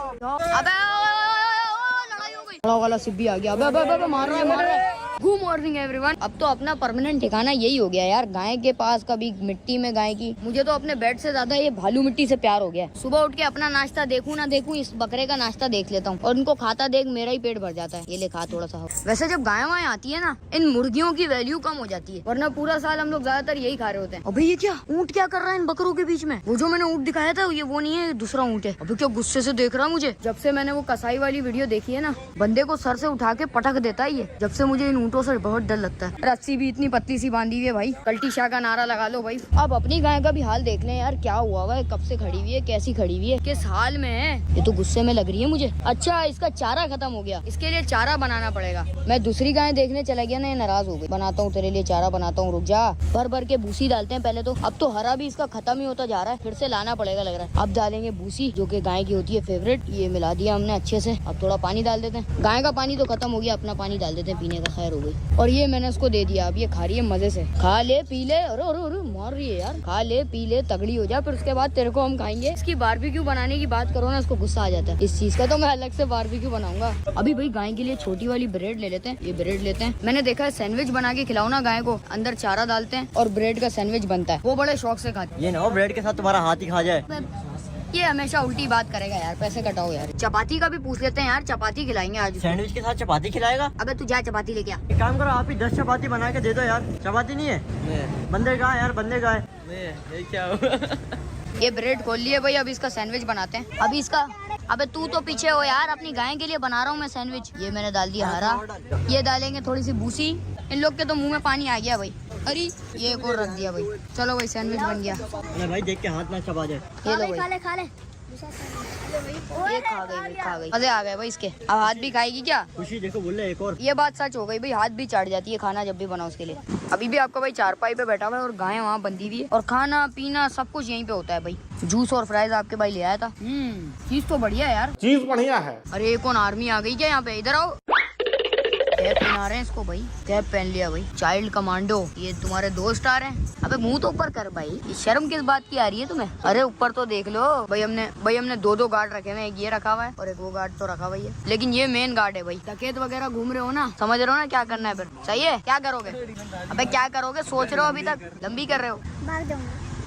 अबे लड़ाई हो गई, वाला सिब्बी आ गया। अबे मार रहा है। Good morning everyone. अब तो अपना परमानेंट ठिकाना यही हो गया यार, गाय के पास, कभी मिट्टी में गाय की। मुझे तो अपने बेड से ज्यादा ये भालू मिट्टी से प्यार हो गया। सुबह उठ के अपना नाश्ता देखूं ना देखूं, इस बकरे का नाश्ता देख लेता हूँ और उनको खाता देख मेरा ही पेट भर जाता है। ये ले खा थोड़ा सा। वैसे जब गाय वाय आती है ना, इन मुर्गियों की वैल्यू कम हो जाती है, वरना पूरा साल हम लोग ज्यादातर यही खा रहे होते हैं। अबे ये क्या ऊँट क्या कर रहा है इन बकरों के बीच में? वो जो मैंने ऊँट दिखाया था ये वो नहीं है, दूसरा ऊँट है। अभी क्या गुस्से से देख रहा मुझे। जब से मैंने वो कसाई वाली वीडियो देखी है ना, बंदे को सर से उठा के पटक देता है ये। जब से मुझे इन ऊँटों से बहुत डर लगता है। रस्सी भी इतनी पतली सी बांधी हुई है भाई, कल्टी शाह का नारा लगा लो भाई। अब अपनी गाय का भी हाल देख लें यार, क्या हुआ हुआ है, कब से खड़ी हुई है, कैसी खड़ी हुई है, किस हाल में है। ये तो गुस्से में लग रही है मुझे। अच्छा इसका चारा खत्म हो गया, इसके लिए चारा बनाना पड़ेगा। मैं दूसरी गाय देखने चला गया ना, ये नाराज हो गई। बनाता हूँ तेरे लिए चारा बनाता हूँ, रुक जा। भर भर के भूसी डालते हैं पहले तो। अब तो हरा भी इसका खत्म ही होता जा रहा है, फिर से लाना पड़ेगा लग रहा है। अब डालेंगे भूसी, जो कि गाय की होती है फेवरेट। ये मिला दिया हमने अच्छे से। अब थोड़ा पानी डाल देते हैं। गाय का पानी तो खत्म हो गया, अपना पानी डाल देते हैं पीने का। खैर हो गई। और ये मैंने उसको दे दिया, अब ये खा रही है मजे से। खा ले पी ले। अरे मार रही है यार। खा ले पी ले, तगड़ी हो जा, फिर उसके बाद तेरे को हम खाएंगे। इसकी बारबेक्यू बनाने की बात करो ना, इसको गुस्सा आ जाता है इस चीज का। तो मैं अलग से बारबेक्यू बनाऊंगा। अभी भाई गाय के लिए छोटी वाली ब्रेड ले लेते हैं। ये ब्रेड लेते हैं। मैंने देखा है सैंडविच बना के खिलाओ ना गाय को, अंदर चारा डालते हैं और ब्रेड का सैंडविच बनता है, वो बड़े शौक से खाते हैं। ये ना हो ब्रेड के साथ तुम्हारा हाथ ही खा जाए। ये हमेशा उल्टी बात करेगा यार, पैसे कटाओ यार। चपाती का भी पूछ लेते हैं यार, चपाती खिलाएंगे आज। सैंडविच के साथ चपाती खिलाएगा? अबे तू जा चपाती लेके आ। एक काम करो, आप ही 10 चपाती बना के दे दो यार। चपाती नहीं है, बंदे का है यार, बंदे का है। ये क्या हुआ? ये ब्रेड खोल लिए भाई, अब इसका सैंडविच बनाते हैं। अभी इसका, अबे तू तो पीछे हो यार, अपनी गाय के लिए बना रहा हूँ मैं सैंडविच। ये मैंने डाल दिया हरा, ये डालेंगे थोड़ी सी भूसी। इन लोग के तो मुंह में पानी आ गया भाई। अरे ये एक और रख दिया भाई। चलो भाई सैंडविच बन गया। अरे भाई देख के हाथ ना चबा जाए। ये लो भाई, खा ले। ये खा गई। मजे आ गए भाई इसके। अब हाथ भी खाएगी क्या? खुशी देखो बोल रहे एक और। ये बात सच हो गई भाई, हाथ भी चाट जाती है खाना जब भी बनाओ उसके लिए। अभी भी आपका भाई चारपाई पे बैठा हुआ है और गाय वहाँ बंधी हुई है, और खाना पीना सब कुछ यहीं पे होता है भाई। जूस और फ्राइज आपके भाई ले आया था। चीज तो बढ़िया है यार, चीज बढ़िया है। अरे कौन आर्मी आ गई क्या यहाँ पे? इधर आओ। कैप पहना रहे हैं इसको भाई, कैप पहन लिया भाई। चाइल्ड कमांडो, ये तुम्हारे दोस्त आ रहे हैं। अबे मुंह तो ऊपर कर भाई, ये शर्म किस बात की आ रही है तुम्हें? अरे ऊपर तो देख लो भाई। हमने दो गार्ड रखे हुए हैं, एक ये रखा हुआ है और एक वो गार्ड तो रखा हुआ है, लेकिन ये मेन गार्ड है भाई। डकैत वगैरह घूम रहे हो ना, समझ रहे हो ना क्या करना है फिर? सही है, क्या करोगे? अबे क्या करोगे सोच रहे हो? अभी तक लंबी कर रहे हो।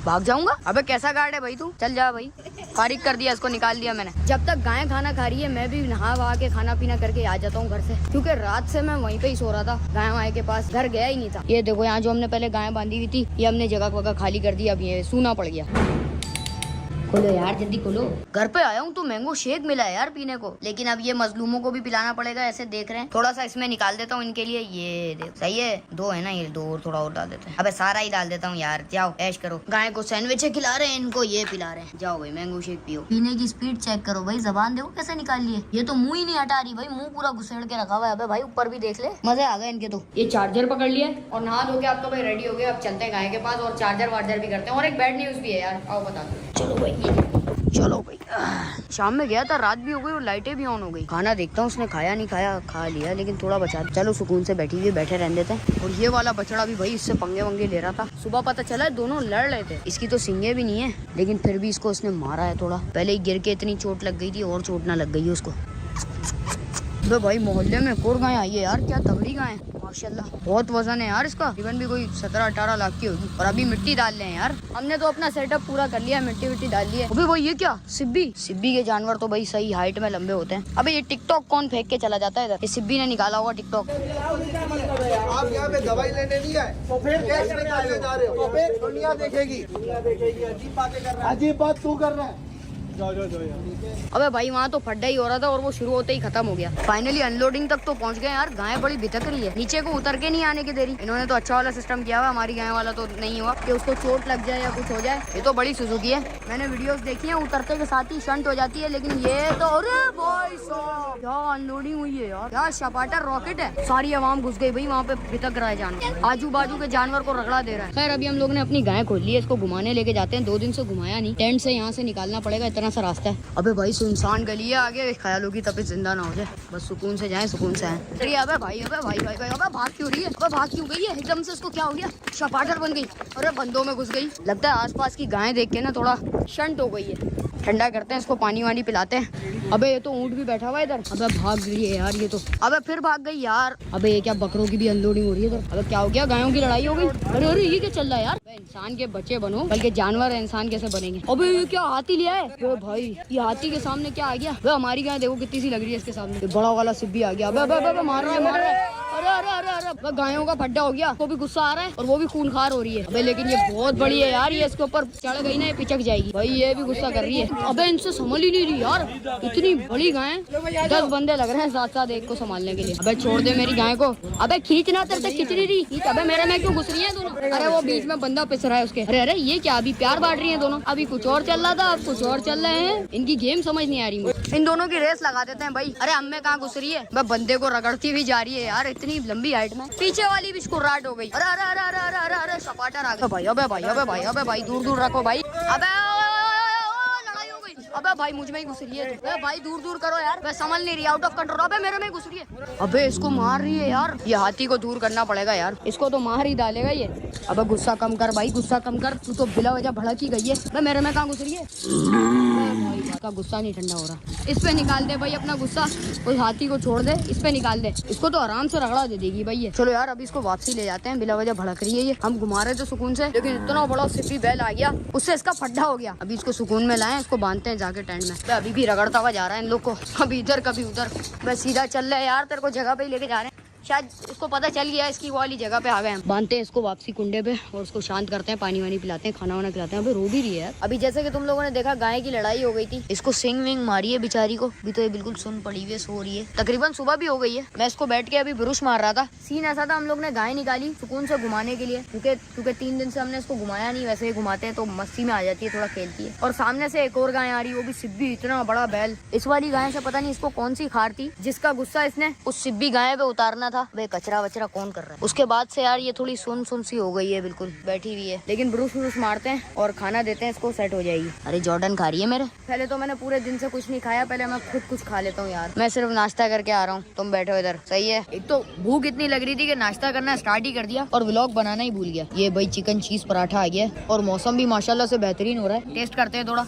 भाग जाऊंगा? अबे कैसा गार्ड है भाई तू? चल जा भाई। फारिग कर दिया इसको, निकाल दिया मैंने। जब तक गाय खाना खा रही है, मैं भी नहा वहा के खाना पीना करके आ जाता हूँ घर से, क्योंकि रात से मैं वहीं पे ही सो रहा था, गाय वाय के पास। घर गया ही नहीं था। ये देखो यहाँ जो हमने पहले गाय बांधी हुई थी, ये हमने जगह वगह खाली कर दी, अब ये सूना पड़ गया। खोलो यार जल्दी खोलो। घर पे आया हूँ तो मैंगो शेक मिला है यार पीने को, लेकिन अब ये मजलूमों को भी पिलाना पड़ेगा। ऐसे देख रहे हैं, थोड़ा सा इसमें निकाल देता हूँ इनके लिए। ये देख, सही है, 2 है ना, ये 2 और थोड़ा और डाल देते हैं। अबे सारा ही डाल देता हूँ यार। जाओ ऐश करो। गाय को सैंडविच खिला रहे हैं, इनको ये पिला रहे हैं। जाओ भाई मैंगो शेक पियो। पीने की स्पीड चेक करो भाई, जबान देखो कैसे निकाल लिए। ये तो मुंह ही नहीं हटा रही भाई, मुंह पूरा घुसेड़ के रखा हुआ है। अबे भाई ऊपर भी देख ले, मजे आ गए इनके तो। ये चार्जर पकड़ लिया और नहा धो के आपका भाई रेडी हो गया। अब चलते हैं गाय के पास और चार्जर वार्जर भी करते हैं, और एक बैड न्यूज भी है यार, आओ बता दो। चलो भाई चलो भाई। शाम में गया था, रात भी हो गई और लाइटें भी ऑन हो गई। खाना देखता हूँ उसने खाया नहीं खाया, खा लिया लेकिन थोड़ा बचा। चलो सुकून से बैठे रहने देते हैं। और ये वाला बछड़ा भी भाई इससे पंगे वंगे ले रहा था। सुबह पता चला दोनों लड़ रहे थे। इसकी तो सिंगे भी नहीं है, लेकिन फिर भी इसको उसने मारा है थोड़ा। पहले ही गिर के इतनी चोट लग गई थी, और चोट ना लग गई है उसको। तो भाई मोहल्ले में एक और गाय आई है यार, क्या तगड़ी गाय है माशाल्लाह। बहुत वजन है यार इसका, तकरीबन भी कोई 17-18 लाख की होगी। और अभी मिट्टी डाल रहे हैं यार, हमने तो अपना सेटअप पूरा कर लिया, मिट्टी विट्टी डाल ली है। अबे भाई ये क्या? सिब्बी के जानवर तो भाई सही हाइट में लंबे होते हैं। अबे ये टिकटॉक कौन फेंक के चला जाता है इधर? ये सिब्बी ने निकाला होगा टिकटॉक। आप यहाँ पे दवाई लेने नहीं आए तो फिर कैसे जा रहे हो? तो फिर दुनिया देखेगी। अजीब बात तू कर रहा है। अबे भाई वहाँ तो फड्डा ही हो रहा था और वो शुरू होते ही खत्म हो गया। फाइनली अनलोडिंग तक तो पहुँच गए यार। गाय बड़ी भिटक रही है, नीचे को उतर के नहीं आने की देरी। इन्होंने तो अच्छा वाला सिस्टम किया हुआ, हमारी गाय वाला तो नहीं हुआ कि उसको चोट लग जाए या कुछ हो जाए। ये तो बड़ी सुजुकी है, मैंने वीडियोस देखी है, उतरते के साथ ही शंट हो जाती है। लेकिन ये तो अरे भाई साहब क्या अनलोडिंग हुई है यार, क्या शपाटर रॉकेट है। सारी आवाम घुस गई भाई वहाँ पे, भिटक रहा है जानवर, आजू बाजू के जानवर को रगड़ा दे रहा है। खैर अभी हम लोग ने अपनी गाय खोल ली है, इसको घुमाने लेके जाते हैं। 2 दिन से घुमाया नहीं, टेंट से यहाँ से निकालना पड़ेगा, इतना सा रास्ता है। अबे भाई सुनसान गली है आगे, ख्यालों की तबीयत जिंदा ना हो जाए, बस सुकून से जाएं, सुकून से आएं। अबे भाई अबे भाग क्यों रही है? अबे भाग क्यों गई है एकदम से? इसको क्या हो गया? शपाटर बन गई, अरे बंदों में घुस गई। लगता है आसपास की गायें देख के ना थोड़ा शंट हो गई है। ठंडा करते हैं इसको, पानी वानी पिलाते हैं। अबे ये तो ऊँट भी बैठा हुआ है इधर। अबे भाग गई है यार ये तो। अबे फिर भाग गई यार। अबे ये क्या बकरों की भी अनलोडिंग हो रही है इधर। अबे क्या हो गया, गायों की लड़ाई हो गई। अरे अरे ये क्या चल रहा है यार। इंसान के बच्चे बनो, बल्कि जानवर है, इंसान कैसे बनेंगे। अबे ये क्या हाथी लिया है। अबे भाई ये हाथी के सामने क्या आ गया। अबे हमारी गाय देखो कितनी सी लग रही है इसके सामने। बड़ा वाला सिब्बी आ गया। अबे अबे मार रहा है। अरे अरे अरे अरे गायों का फड्डा हो गया। को भी गुस्सा आ रहा है और वो भी खूनखार हो रही है। अबे लेकिन ये बहुत बड़ी है यार, ये इसके ऊपर चढ़ गई ना ये पिचक जाएगी। भाई ये भी गुस्सा कर रही है। अबे इनसे संभल ही नहीं रही यार, इतनी बड़ी गाय। 10 बंदे लग रहे हैं साथ साथ एक को संभालने के लिए। अबे छोड़ दे मेरी गाय को। अबे खींचना, तेरे से खींच रही थी। अबे मेरे में क्यों घुस रही है दोनों। अरे वो बीच में बंदा पिस रहा है उसके। अरे अरे ये क्या, अभी प्यार बांट रही है दोनों। अभी कुछ और चल रहा था, अब कुछ और चल रहे हैं। इनकी गेम समझ नहीं आ रही मुझे। इन दोनों की रेस लगा देते हैं भाई। अरे अम्मे कहाँ घुस रही है। मैं बंदे को रगड़ती हुई जा रही है यार, इतनी लंबी हाइट में। पीछे वाली भी स्कुर्राट हो गई। अरे अरे अरे अरे अरे अरे अरे सपाटर आ गया भाई। अबे भाई अबे भाई अबे भाई दूर दूर रखो भाई। अबे लड़ाई हो गई। अबे भाई मुझ में ही घुस रही है। अबे भाई दूर दूर करो यार, मैं समझ नहीं रही, आउट ऑफ कंट्रोल। अबे मेरे में घुस रही है। अबे इसको मार रही है यार। ये हाथी को दूर करना पड़ेगा यार, इसको तो मार ही डालेगा ये। अबे गुस्सा कम कर भाई, गुस्सा कम कर। तू तो बिला वजह भड़क ही गई है। अबे मेरे में कहाँ घुस रही है। भाई का गुस्सा नहीं ठंडा हो रहा। इस पे निकाल दे भाई अपना गुस्सा, उस हाथी को छोड़ दे, इस पे निकाल दे। इसको तो आराम से रगड़ा दे देगी भाई ये। चलो यार अभी इसको वापसी ले जाते हैं, बिला वजह भड़क रही है ये। हम घुमा रहे थे सुकून से, लेकिन इतना बड़ा सिपी बैल आ गया, उससे इसका फड्डा हो गया। अभी इसको सुकून में लाएं, इसको बांधते हैं जाके टेंट में। तो अभी भी रगड़ता हुआ जा रहा है इन लोग को, कभी इधर कभी उधर। बस सीधा चल रहा है यार, तेरे को जगह पे ही लेके जा रहे हैं। शायद इसको पता चल गया इसकी वाली जगह पे आ गए हम। बांधते हैं इसको वापसी कुंडे पे और उसको शांत करते हैं, पानी वानी पिलाते हैं, खाना वाना खिलाते हैं। अभी रो भी रही है। अभी जैसे कि तुम लोगों ने देखा गाय की लड़ाई हो गई थी, इसको सिंग विंग मारी है बेचारी को। अभी तो ये बिल्कुल सुन पड़ी हुई है, सो रही है। तकरीबन सुबह भी हो गई है। मैं इसको बैठ के अभी ब्रुश मार रहा था। सीन ऐसा था, हम लोग ने गाय निकाली सुकून से घुमाने के लिए, क्योंकि 3 दिन से हमने इसको घुमाया नहीं। वैसे ही घुमाते हैं तो मस्ती में आ जाती है, थोड़ा खेलती है। और सामने से एक और गाय आ रही है, वो भी सिब्बी, इतना बड़ा बैल। इस वाली गाय से पता नहीं इसको कौन सी खार थी, जिसका गुस्सा इसने उस सिब्बी गाय पे उतारना था। वे कचरा वचरा कौन कर रहा है। उसके बाद से यार ये थोड़ी सुन सी हो गई है, बिल्कुल बैठी हुई है। लेकिन ब्रुश व्रुश मारते हैं और खाना देते हैं इसको, सेट हो जाएगी। अरे जॉर्डन खा रही है मेरे। पहले तो मैंने पूरे दिन से कुछ नहीं खाया, पहले मैं खुद कुछ खा लेता हूँ यार। मैं सिर्फ नाश्ता करके आ रहा हूँ, तुम बैठो इधर। सही है। एक तो भूख इतनी लग रही थी कि नाश्ता करना स्टार्ट ही कर दिया और व्लॉग बनाना ही भूल गया। ये भाई चिकन चीज पराठा आ गया और मौसम भी माशाल्लाह से बेहतरीन हो रहा है। टेस्ट करते हैं थोड़ा।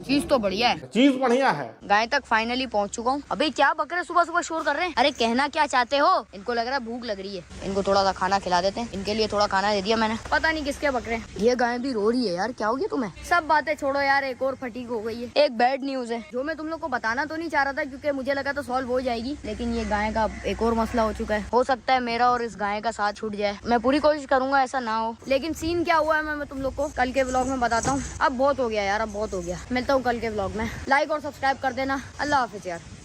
चीज तो बढ़िया है, चीज बढ़िया है। गाय तक फाइनली पहुंच चुका हूँ। अबे क्या बकरे सुबह सुबह शोर कर रहे हैं। अरे कहना क्या चाहते हो। इनको लग रहा है भूख लग रही है, इनको थोड़ा सा खाना खिला देते हैं। इनके लिए थोड़ा खाना दे दिया मैंने। पता नहीं किसके बकरे। ये गाय भी रो रही है यार, क्या हो गया तुम्हें। सब बातें छोड़ो यार, एक और फटीक हो गई है। एक बैड न्यूज है जो मैं तुम लोग को बताना तो नहीं चाह रहा था, क्योंकि मुझे लगा तो सॉल्व हो जाएगी, लेकिन ये गाय का एक और मसला हो चुका है। हो सकता है मेरा और इस गाय का साथ छूट जाए। मैं पूरी कोशिश करूंगा ऐसा ना हो, लेकिन सीन क्या हुआ है मैं तुम लोग को कल के व्लॉग में बताता हूँ। अब बहुत हो गया यार, अब बहुत हो गया। मिलता हूँ कल के व्लॉग में। लाइक और सब्सक्राइब कर देना। अल्लाह हाफिज यार।